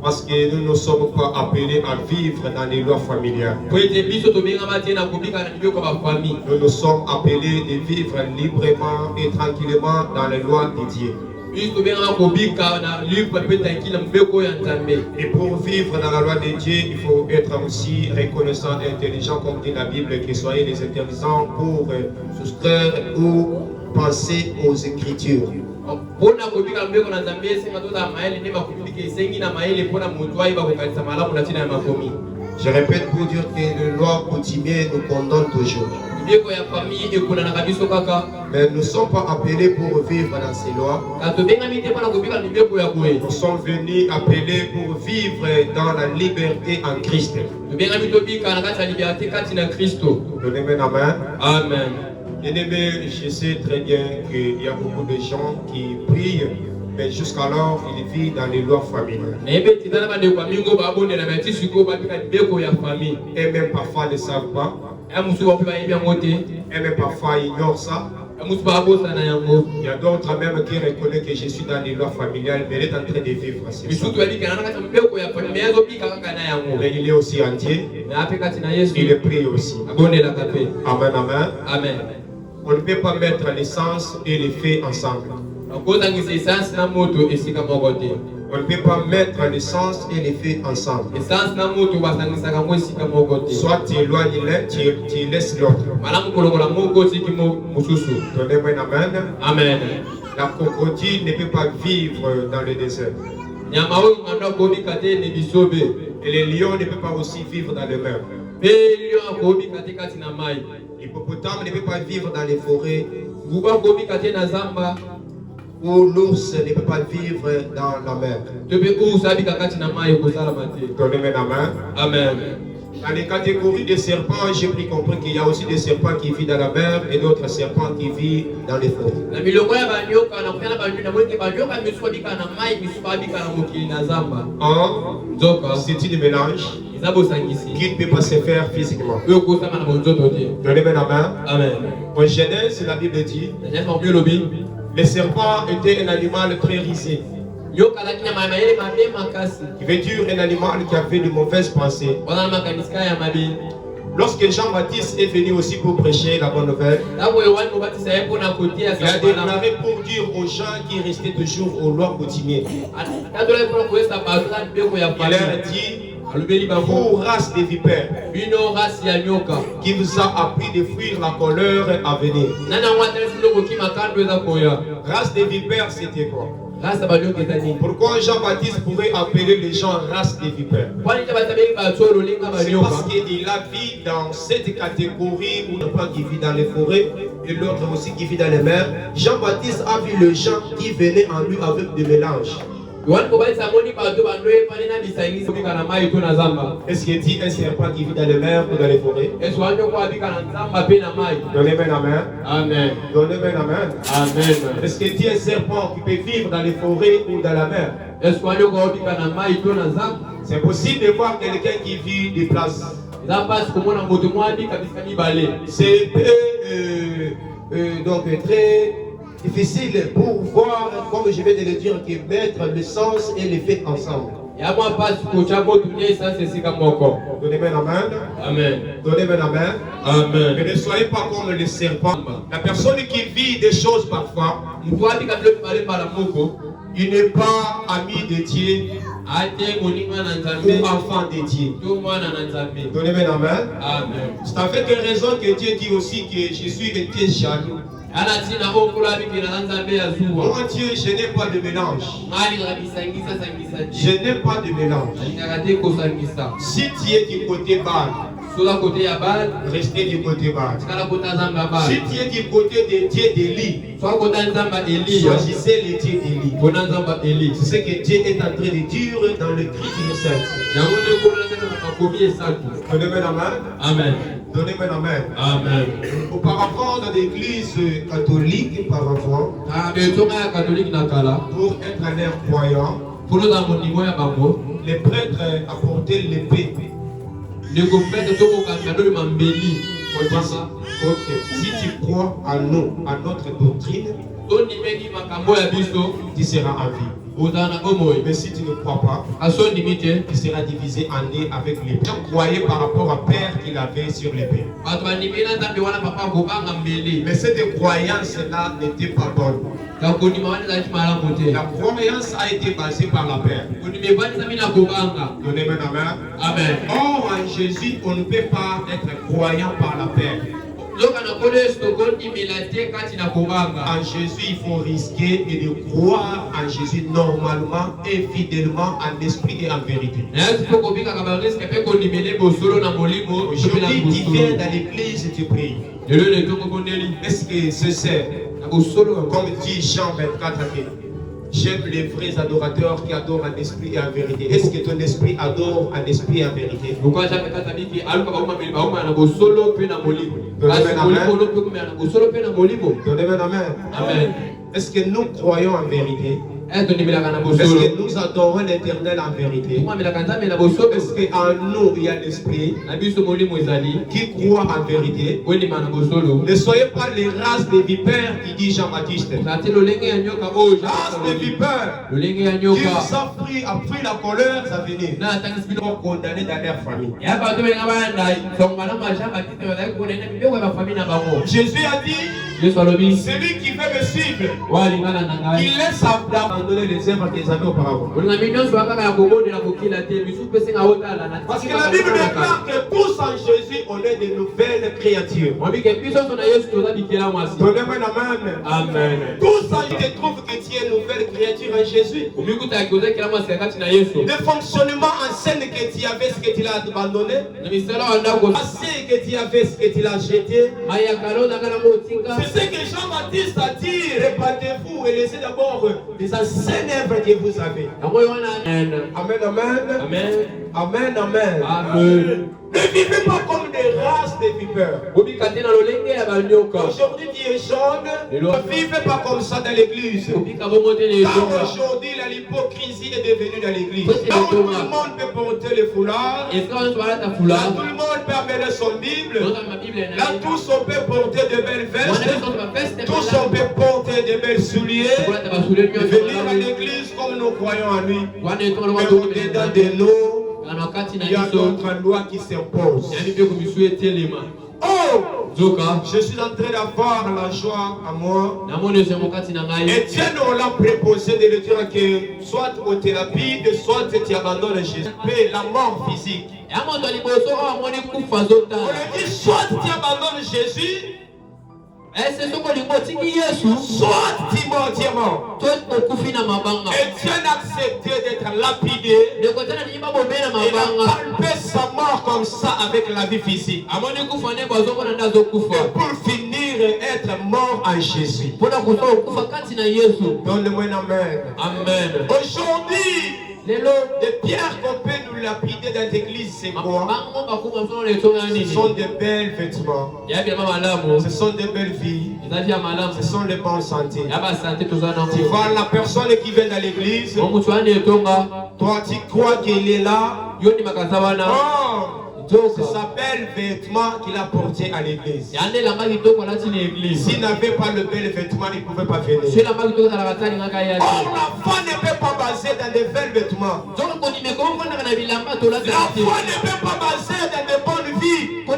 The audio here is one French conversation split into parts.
Parce que nous ne sommes pas appelés à vivre dans les lois familiales. Nous nous sommes appelés de vivre librement et tranquillement dans les lois de Dieu. Et pour vivre dans la loi de Dieu, il faut être aussi reconnaissant et intelligent, comme dit la Bible, que soyez les intelligents pour soustraire ou penser aux Écritures. Je répète pour dire que les lois coutumières nous condamnent toujours. Mais nous ne sommes pas appelés pour vivre dans ces lois. Nous sommes venus appelés pour vivre dans la liberté en Christ. Donnez-moi amen. Amen. Bien-aimé, je sais très bien qu'il y a beaucoup de gens qui prient, mais jusqu'alors ils vivent dans les lois familiales. Et même parfois ne savent pas. Et même parfois ignorent ça. Il y a d'autres même qui reconnaissent que je suis dans les lois familiales, mais il est en train de vivre. Mais il est aussi entier. Il prie aussi. Amen, amen. Amen. On ne peut pas mettre l'essence et les faits ensemble. On ne peut pas mettre l'essence et les faits ensemble. Soit tu éloignes l'un, tu laisses l'autre. Donnez-moi un amen. Amen. La crocodile ne peut pas vivre dans le désert. Et les lions ne peuvent pas aussi vivre dans le mer. L'hippopotame ne peut pas vivre dans les forêts. Ou l'ours ne peut pas vivre dans la mer. Donnez-moi la main. Amen. Dans les catégories des serpents, j'ai pris compris qu'il y a aussi des serpents qui vivent dans la mer et d'autres serpents qui vivent dans les forêts. C'est une mélange qui ne peut pas se faire physiquement. Donnez-moi la main. Amen. En Genèse, la Bible dit, le serpent était un animal très risé. Qui veut dire un animal qui avait de mauvaises pensées. Lorsque Jean-Baptiste est venu aussi pour prêcher la bonne nouvelle, il a déclaré pour dire aux gens qui restaient toujours aux lois coutumières. Il leur a dit, vous, race des vipères, qui vous a appris de fuir la colère à venir. Race des vipères, c'était quoi? Pourquoi Jean-Baptiste pourrait appeler les gens race des vipères? C'est parce qu'il a vu dans cette catégorie où le pas qui vit dans les forêts et l'autre aussi qui vit dans les mers. Jean-Baptiste a vu les gens qui venaient en lui avec des mélanges. Est-ce qu'il dit un serpent qui vit dans les mers ou dans les forêts? Donnez-moi la main. Amen. Donnez-moi la main. Amen. Est-ce qu'il dit un serpent qui peut vivre dans les forêts ou dans la mer? C'est possible de voir quelqu'un qui vit des places. C'est donc très difficile pour voir, comme je vais te le dire, que mettre le sens et les faits ensemble. Donnez-moi la main. Amen. Donnez-moi la main. Amen. Mais ne soyez pas comme le serpent. La personne qui vit des choses parfois, il n'est pas ami de Dieu ou enfant de Dieu. Donnez-moi la main. Amen. C'est avec une raison que Dieu dit aussi que je suis un Dieu jaloux. Moi Dieu, je n'ai pas de mélange. Je n'ai pas de mélange. Si tu es du côté bas, restez du côté bas. Si tu es du côté des dieux d'Élie, choisissez les dieux d'Élie. C'est ce que Dieu est en train de dire dans le Christ saint. Donnez-moi la main. Amen. Donnez-moi la main. Amen. Auparavant, dans l'église catholique, pour être un air croyant, les prêtres apportaient l'épée. Si tu crois en nous, à notre doctrine, tu seras en vie. Mais si tu ne crois pas, tu seras divisé en deux avec l'épée. Tu croyais par rapport à Père qu'il avait sur l'épée. Mais cette croyance-là n'était pas bonne. La croyance a été basée par la Père. Donnez-moi la main. Amen. Or, en Jésus, on ne peut pas être croyant par la Père. En Jésus, il faut risquer et de croire en Jésus normalement et fidèlement en esprit et en vérité. Aujourd'hui, tu viens dans l'église et tu pries. Est-ce que c'est ça? Comme dit Jean 24, j'aime les vrais adorateurs qui adorent en esprit et en vérité. Est-ce que ton esprit adore en esprit et en vérité? Donnez-moi amen. Amen. Est-ce que nous croyons en vérité? Est-ce que nous adorons l'Éternel en vérité? Est-ce qu'en nous il y a l'esprit qui croit en vérité? Ne soyez pas les races des vipères, qui dit Jean-Baptiste. Race des vipères qui a pris la colère, ça venait pour condamner dans leur famille. Jésus a dit, celui qui veut me suivre, il laisse abandonner les œuvres qu'ils avaient auparavant. Parce que la Bible déclare que tous en Jésus, on est de nouvelles créatures. Donnez-moi la main. Amen. Tous en Jésus, trouvent que tu es une nouvelle créature en Jésus. Le fonctionnement ancien que tu avais, ce que tu as abandonné. Le passé que tu avais, ce que tu as jeté. C'est ce que Jean-Baptiste a dit. Répandez-vous et laissez d'abord les anciennes œuvres que vous avez. Amen. Amen. Amen. Amen. Amen. Amen. Ne vivez pas comme des races de vipères. Aujourd'hui, tu es jeune. Ne vivez pas comme ça dans l'église. Car aujourd'hui, l'hypocrisie est devenue dans l'église. Là où tout le monde peut porter le foulard. Là, tout le monde peut amener son Bible. Là, tous on peut porter de belles vestes. Tous on peut porter de belles souliers. Venir à l'église comme nous croyons en lui. Mais au-dedans de nous, il y a d'autres lois qui s'imposent. Oh! Je suis en train d'avoir la joie à moi. Et Dieu nous l'a proposé de le dire que soit aux thérapies, soit tu abandonnes Jésus. Mais la mort physique. On le dit soit tu abandonnes Jésus. Soit tu meurs. Et Dieu a accepté d'être lapidé. Et n'a palpé sa mort comme ça avec la vie physique. Et pour finir être mort en Jésus. Donne-moi une amen. Amen. Aujourd'hui, les pierres qu'on peut nous lapider dans l'église, c'est quoi? Ce sont de belles vêtements. Ce sont de belles vies. Ce sont de bonnes santé. Tu vois la personne qui vient dans l'église. Toi, tu crois qu'il est là. Ça s'appelle vêtement qu'il a porté à l'église. S'il n'avait pas le bel vêtement, il ne pouvait pas venir. Or, la foi ne peut pas baser dans des belles vêtements. La foi ne peut pas baser dans de bonnes vies. Et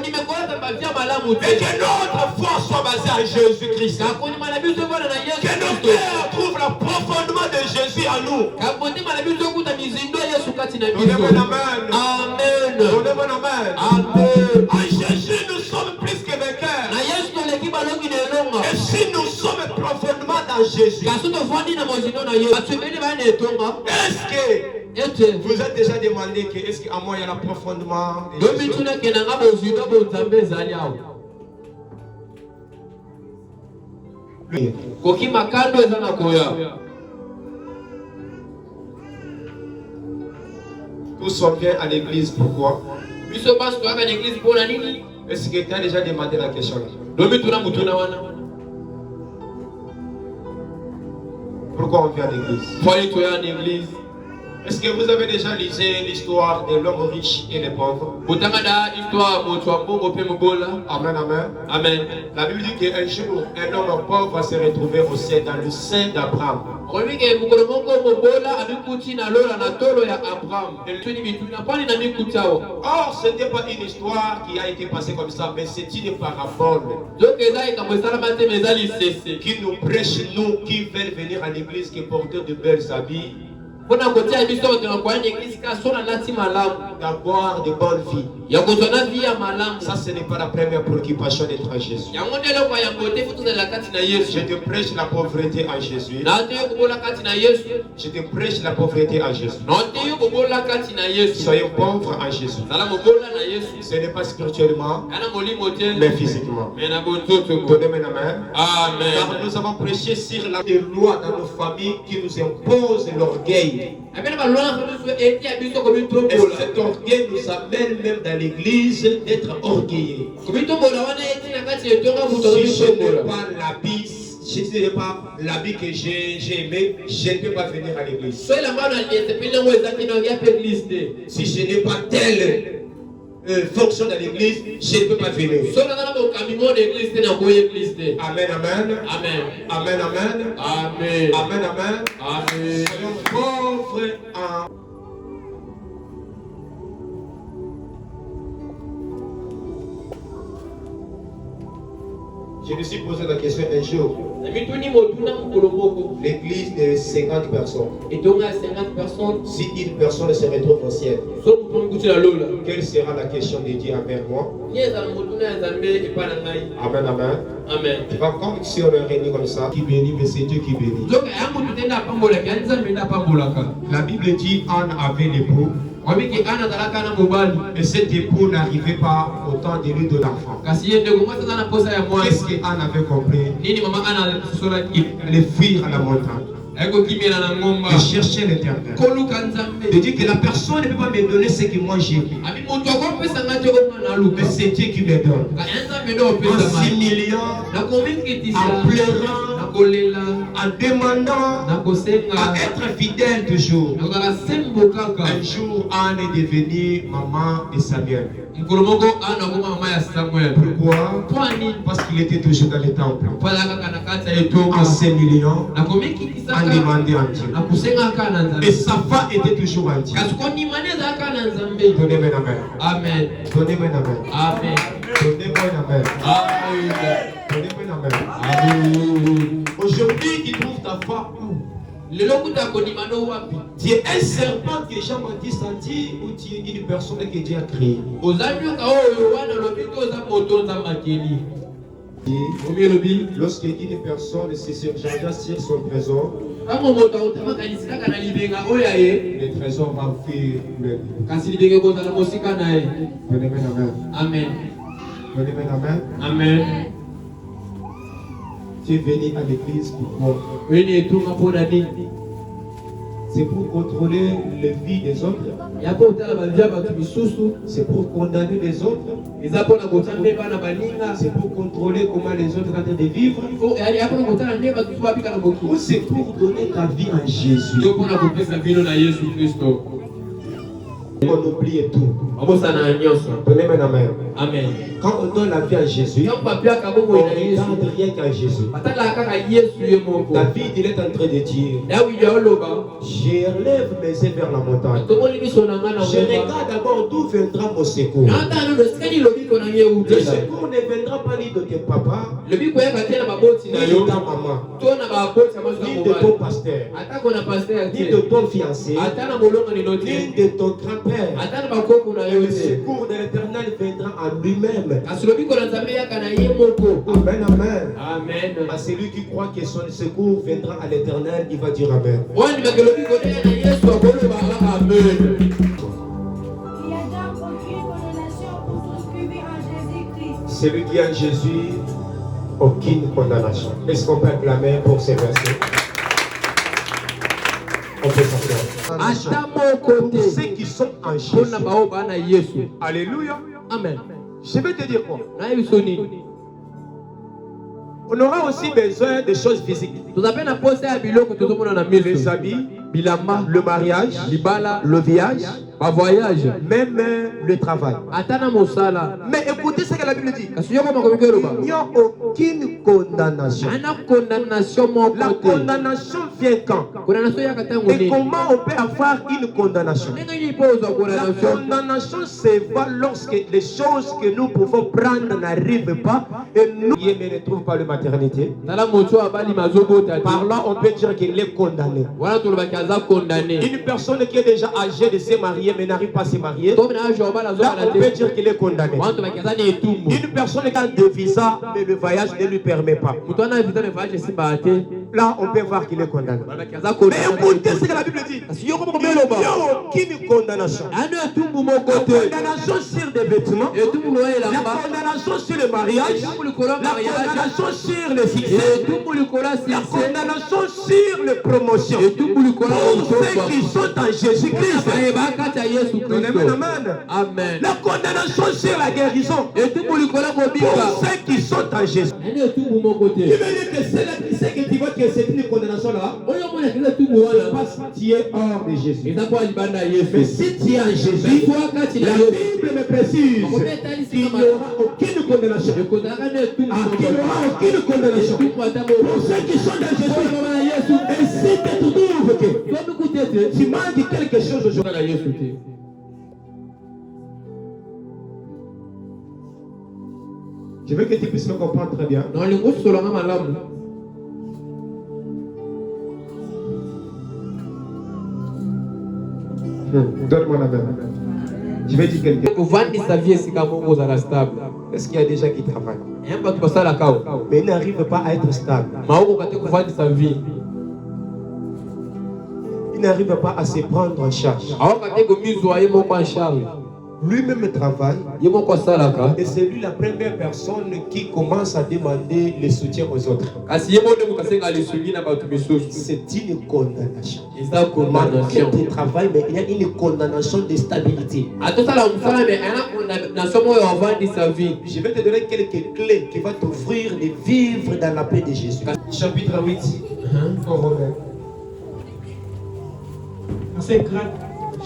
que notre foi soit basée en Jésus-Christ. Que nos cœurs trouvent le profondément de Jésus en nous. Donnez-moi la main. Amen. Donnez-moi la main. Amen. En Jésus, nous sommes plus que vainqueurs. Et si nous sommes profondément dans Jésus, est-ce que vous êtes déjà demandé que est-ce qu'à moi il y a le profondément de Jésus? Tous on vient à l'église, pourquoi? Est-ce que tu as déjà demandé la question? Pourquoi on vient à l'église? Est-ce que vous avez déjà lu l'histoire de l'homme riche et les pauvres? Amen, amen. Amen. La Bible dit qu'un jour, un homme pauvre s'est retrouvé au sein, dans le sein d'Abraham. Or, ce n'était pas une histoire qui a été passée comme ça, mais c'est une parabole qui nous prêche, nous qui veulent venir à l'église, qui portent de belles habits, d'avoir de bonnes vies. Ça, ce n'est pas la première préoccupation d'être à Jésus. Je te prêche la pauvreté à Jésus. Je te prêche la pauvreté à Jésus. Soyons pauvres à Jésus. Ce n'est pas spirituellement, mais physiquement. Donnez-moi la main. Amen. Car nous avons prêché sur la loi dans nos familles qui nous imposent l'orgueil. Et cet orgueil nous amène même dans l'église d'être orgueilleux. Si ce n'est pas l'habit que j'ai aimé, je ne peux pas venir à l'église. Si je n'ai pas telle fonction dans l'église, je ne peux pas venir. Amen, amen. Amen. Amen, amen. Amen. Amen, amen. Amen. Soyons pauvres en... Je me suis posé la question un jour. L'église de 50 personnes. Si une personne se retrouve au ciel, quelle sera la question de Dieu envers moi? Amen, amen. Amen. Tu vas comme si on est réuni comme ça, qui bénit, mais c'est Dieu qui bénit. La Bible dit Anne avait l'époux. Et cet époux n'arrivait pas au temps de lui donner l'enfant. Qu'est-ce qu'Anne avait compris? Il allait fuir à la montagne. De chercher l'éternel. De dire que la personne ne peut pas me donner ce que moi j'ai. Mais c'est Dieu qui me donne. En s'humiliant, en pleurant, en demandant, à être fidèle toujours. Un jour, Anne est devenue maman de Samuel. Pourquoi? Parce qu'il était toujours dans le temple. En s'humiliant, en demandant à Dieu. Et sa foi était toujours en Dieu. Donnez-moi la main. Amen. Donnez-moi la main. Amen. Donnez-moi la main. Amen. Donnez-moi la main. Amen. Aujourd'hui, tu trouves ta foi où? Tu es un serpent que Jean-Baptiste a dit ou tu es une personne que Dieu a créée? Lorsque une personne se surcharge sur son trésor, le trésor va fuir le lit. Donnez-moi la main. Amen. Donnez-moi la main. Amen. Tu es venu à l'église pourquoi? C'est pour contrôler la vie des autres. C'est pour condamner les autres. C'est pour contrôler comment les autres sont en train de vivre. Ou c'est pour donner ta vie à Jésus. On oublie tout. Donnez-moi la main. Amen. Quand on donne la vie à Jésus, on ne regarde rien qu'à Jésus. David, il est en train de dire, je relève mes yeux vers la montagne. Je regarde d'abord d'où viendra mon secours. Le secours ne viendra pas ni de tes papas, ni de ta maman, ni de ton pasteur, ni de ton fiancé, ni de ton grand-père. Le secours de l'Éternel viendra à lui-même. Amen, amen. Amen. À celui qui croit que son secours viendra à l'Éternel, il va dire Amen. Il y a donc aucune condamnation pour tous qui vivent en Jésus-Christ. Celui qui est en Jésus, aucune condamnation. Est-ce qu'on peut acclamer pour ces versets? On peut s'appeler. Pour ceux qui sont en Jésus. Alléluia. Amen. Je vais te dire quoi? On aura aussi besoin de choses physiques. Les habits, bilamba, le mariage, libala, le voyage, ba voyage, même le travail. atana mosala. Mais écoutez ce que la Bible dit. Kasi yoko makomiko loba. Il n'y a aucune condamnation. Ana condamnation mon La côté. condamnation vient quand? Condamnation ya katango Et ni. comment on peut avoir une condamnation? Nenga ni pose La condamnation. condamnation se voit lorsque les choses que nous pouvons prendre n'arrivent pas et nous ne trouvent pas de maternité. Tala moto abali mazoko tati. Par là, on peut dire qu'il est condamné. Voilà tout le bakaza condamné. Une personne qui est déjà âgée de se marier mais n'arrive pas à se marier, Comme na joba la là, zona on peut dire qu'il est condamné. Wanto bakaza ni etumbu. Une personne qui a des visas mais le voyage ne lui permet pas. Mutwana vita ne voyage simba ate. Là, on peut voir qu'il est condamné. Bakaza Mais condamné. écoutez ce que la Bible dit. Kasi yoko Il n'y makomiko a loba. aucune condamnation. Ana etumbu mon La côté. condamnation sur des vêtements, Etumbu no la elamba. condamnation sur le mariage, Etumbu likola la mariage. condamnation sur le succès, Etumbu likola la sise. condamnation sur les promotions. Etumbu likola Pour ceux qui sont en Jésus-Christ. bakata Yesu Amen, Kristo. amen. Amen. La condamnation sur la guérison. Etumbu likola Pour mobika. ceux qui sont en Jésus. Ana etumbu mon Tu côté. veux dire que c'est là qui sait que tu vois que c'est une condamnation là? Oyo mona kila etumbu wana. Parce que tu es hors de Jésus. Eza kwa libanda Mais Yesu. si tu es en Jésus, Mais toi kati la na Yesu. Bible me précise qu'il n'y aura aucune condamnation. Ekozaka na etumbu Ah, mon qu'il n'y côté. aura aucune condamnation. Etumbu ata Pour mo. ceux qui sont dans Jésus, et si tu trouves que Tobi kutete. tu manques quelque chose aujourd'hui, Na Yesu te. je veux que tu puisses me comprendre très bien. Na lingo solanga malamu. Donne-moi la main. Je vais dire quelqu'un. Kovandisa vie esika moko ozala stable. Est-ce qu'il y a des gens qui travaillent, Y'a bato basala kao. mais ils n'arrivent pas à être stables? Maoko kate kovandisa vie. Ils n'arrivent pas à se prendre en charge. Aoko kate komizwa ye moko en charge. Lui-même travaille Ye moko asalaka. et c'est lui la première personne qui commence à demander le soutien aux autres. Kasi ye moko mukasenga lesungi na bato misusu. C'est une condamnation. Eza Malgré condamnation. tu travailles, mais il y a une condamnation de stabilité. Atosala musala mais ana condamnation moyo avandisa vie. Je vais te donner quelques clés qui vont t'offrir de vivre dans la paix de Jésus. Chapitre 8, en Romains. Verset 4,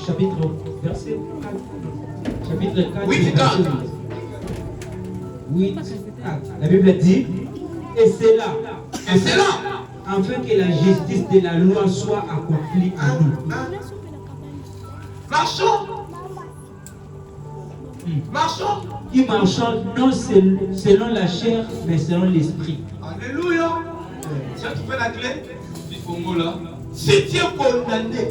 chapitre 4. Chapitre 4. 8, 4. 8, 4. La Bible dit, et c'est là, afin que la justice de la loi soit accomplie en nous. Marchons. Marchons. Qui marchons non selon la chair, mais selon l'esprit. Alléluia. Tu as trouvé la clé? Si tu es condamné,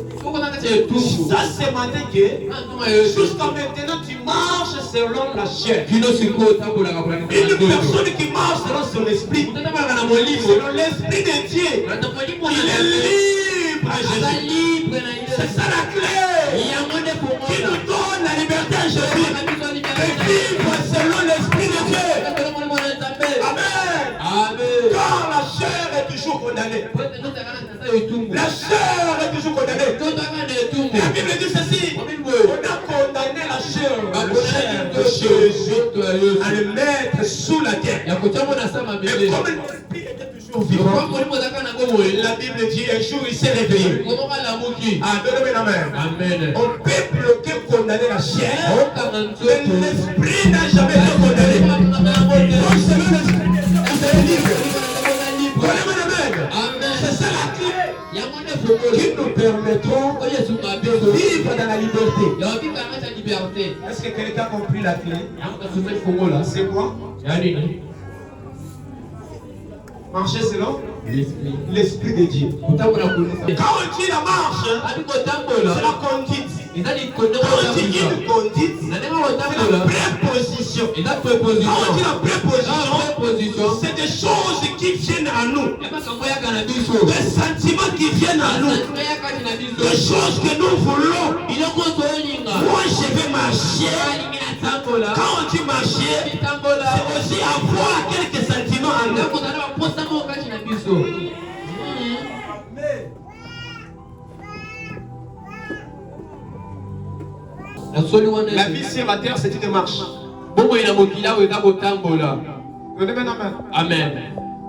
ça c'est matin que jusqu'à maintenant tu marches selon la chair. Une personne qui marche selon son esprit, selon l'esprit de Dieu, il est libre à Jésus. C'est ça la clé qui nous donne la liberté à Jésus de vivre selon l'esprit de Dieu. Amen. Car la chair est toujours condamnée. La chair est toujours condamnée. La Bible dit ceci. On a condamné la chair de Jésus à le mettre sous la terre. Et comme l'esprit était toujours vivant, la Bible dit un jour il s'est réveillé. Amen. On peut bloquer, condamner la chair, mais l'esprit n'a jamais été condamné. Donc c'est l'esprit est libre. Amen. C'est ça la clé qui nous permettront de vivre dans la liberté. Est-ce que quelqu'un a compris la clé? C'est quoi? Marcher selon l'esprit de Dieu. Quand on dit la marche, c'est la conduite. Quand on dit une conduite, c'est la préposition. Quand on dit la préposition, c'est des choses qui viennent à nous. Des sentiments qui viennent à nous. Des choses que nous voulons. Moi je vais marcher. Quand on dit marcher, c'est aussi avoir quelques sentiments en nous. La vie sur la terre, c'est une marche. Bongo ina mokila weka kotambola. Amen. Amen.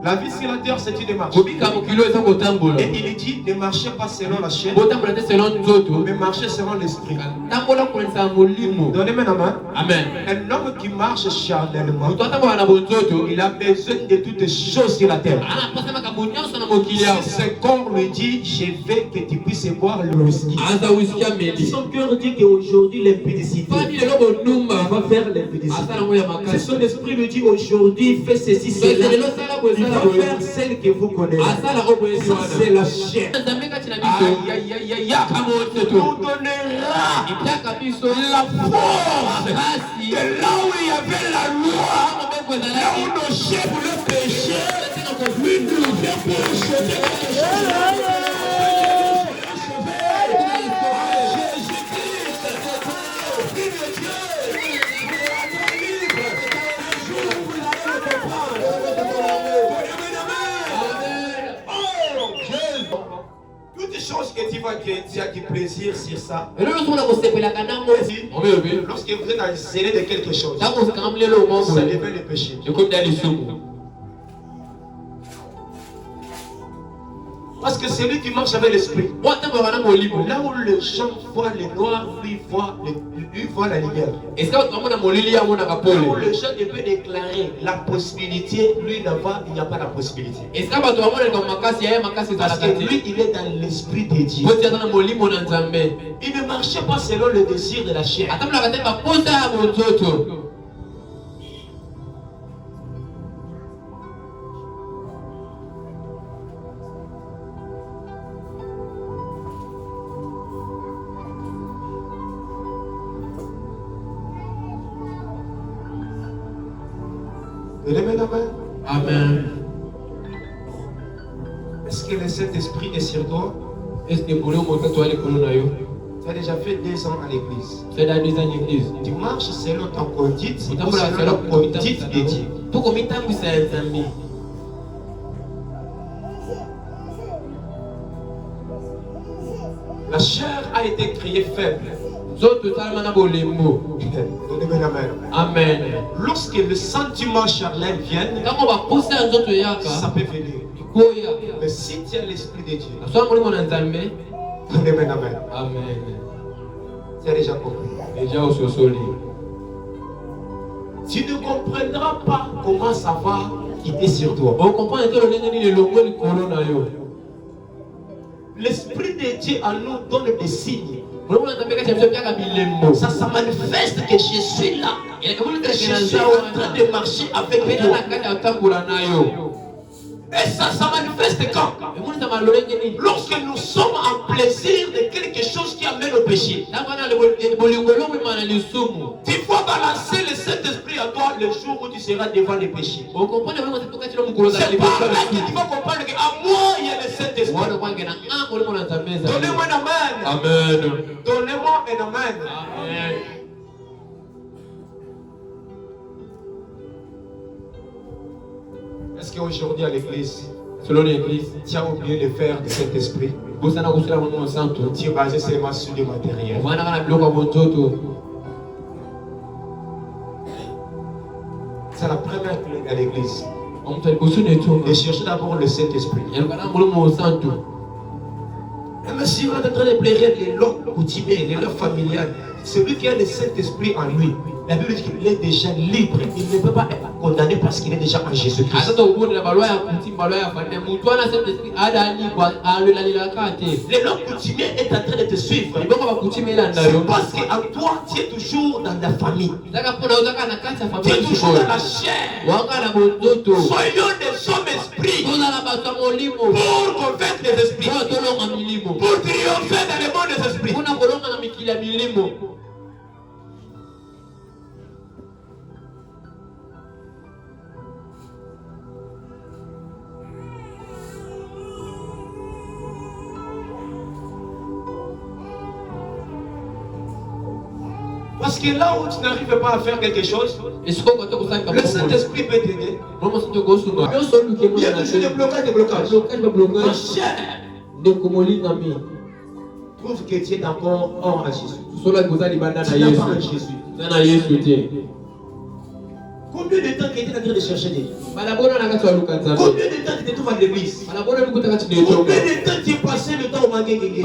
La vie sur la terre, c'est une démarche. Kobika mokilo eza kotambola. Et il dit, ne marchez pas selon la chair, Kotambola te selon nzoto. mais marchez selon l'esprit. Tambola kolesa molimo. Donnez-moi la main. Amen. Un homme qui marche charnellement, Mutu atambola na bonzoto. il a besoin de toutes choses sur la terre. Ana pasa makambo nyonso na mokili yao. Si ce corps lui dit, je veux que tu puisses boire le whisky. Aza whisky ameli. Son cœur dit qu'aujourd'hui l'impudicité Fami lelo bonuma. va faire l'impudicité. Asala ngoya Si makasi. son esprit lui dit aujourd'hui fais ceci, cela, Lelo sala il bwesala va bwe. faire celle que vous connaissez. Asala ko bwesi Ça wana. c'est la chair. Nzambe kati na biso. Aïe, aïe, aïe, aïe. Kama oteto. Nous donnera Ipiaka biso. la force Kasi. de là où il y avait la loi, là où nos chefs le péché, lui nous vient pour acheter quelque chose. Toutes les choses que tu vois que tu as du plaisir sur ça. Lorsque vous êtes dans le zèle de quelque chose, ça devient le péché. Parce que c'est lui qui marche avec l'esprit. Là où les gens voient le noir, lui voit la lumière. Là où les gens peuvent déclarer la possibilité, lui il n'y a pas la possibilité. Parce que lui il est dans l'esprit de Dieu. Il ne marchait pas selon le désir de la chair. Amen. Est-ce que le Saint-Esprit est sur toi? Est-ce que pour tu Tu as déjà fait 2 ans à l'église. Tu marches selon ton conduite, selon la conduite de Dieu. La chair a été créée faible. Donnez-moi la main. Amen. Lorsque le sentiment charnel vient, ça peut venir. Mais si tu as l'esprit de Dieu, donnez-moi la main. Amen. Tu as déjà compris. Tu ne comprendras pas comment ça va quitter sur toi. L'esprit de Dieu en nous donne des signes. Ça manifeste que je suis là. Que je suis en train de marcher avec toi. Et ça manifeste quand? Lorsque nous sommes en plaisir de quelque chose qui amène au péché. Tu vas balancer le Saint-Esprit à toi le jour où tu seras devant le péché. C'est par là que tu vas comprendre qu'à moi il y a le Saint-Esprit. Donnez-moi un amen. Amen. Donnez-moi un amen. Amen. Est-ce qu'aujourd'hui à l'église, Selon l'Église, tu as oublié de faire de cet esprit? Tu es basé seulement sur le matériel. C'est la première clé à l'église. Et chercher d'abord le Saint-Esprit. Même si on est en train de plaider les lois coutumiers, les lois familiales, celui qui a le Saint-Esprit en lui, la Bible dit qu'il est déjà libre. Il ne peut pas être condamné parce qu'il est déjà en Jésus-Christ. Les lois coutumiers est en train de te suivre. C'est parce qu'en toi, tu es toujours dans la famille. Tu es toujours dans la chair. Soyons des hommes esprits pour convaincre les esprits. Pour triompher dans le monde des esprits. Parce que là où tu n'arrives pas à faire quelque chose, le Saint-Esprit peut t'aider. Il y a toujours des blocages. La chair trouve que tu es encore hors à Jésus. Tu n'as pas à Jésus. Combien de temps que tu es en train de chercher Dieu? Combien de temps tu te trouves à l'église? Combien de temps tu es passé le temps au Mangengenge?